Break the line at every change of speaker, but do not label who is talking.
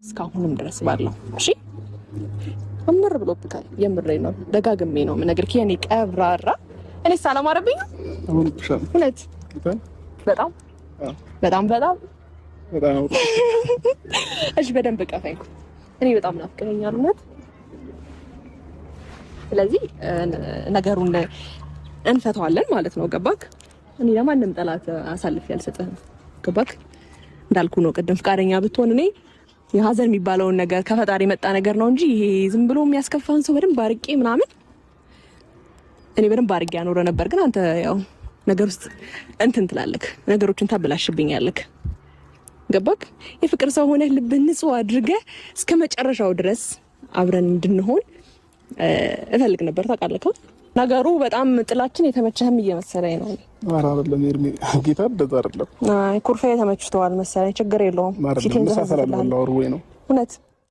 እስካሁንም ድረስ ባለው እሺ አምር ብሎብካል። የምሬ ነው ደጋግሜ ነው ምነግርህ የኔ ቀብራራ። እኔ ሰላም አረብኝ
አሁን ብቻም
እውነት በጣም በጣም በጣም
በጣም
እሺ በደንብ ቀፈኝ። እኔ በጣም ናፍቀኸኛል እውነት። ስለዚህ ነገሩን እንፈታዋለን ማለት ነው። ገባክ? እኔ ለማንም ጠላት አሳልፌ አልሰጥህም። ገባክ? እንዳልኩ ነው ቅድም ፍቃደኛ ብትሆን እኔ የሀዘን የሚባለውን ነገር ከፈጣሪ የመጣ ነገር ነው እንጂ ይሄ ዝም ብሎ የሚያስከፋን ሰው በደንብ አርቄ ምናምን እኔ በደንብ አርቄ ያኖረ ነበር። ግን አንተ ያው ነገር ውስጥ እንትን ትላለህ፣ ነገሮችን ታበላሽብኛለህ። ገባክ? የፍቅር ሰው ሆነህ ልብህን ንጹህ አድርገህ እስከ መጨረሻው ድረስ አብረን እንድንሆን እፈልግ ነበር። ታውቃለህ ነገሩ በጣም ጥላችን የተመቸህም እየመሰለኝ ነው።
አራ አይደለም ኤርሚ ጌታ እንደዛ አይደለም።
አይ ኩርፌ ተመችቷል መሰለኝ። ችግር የለውም።
ሲቲን ዘፈላላ ነው ወይ ነው
እውነት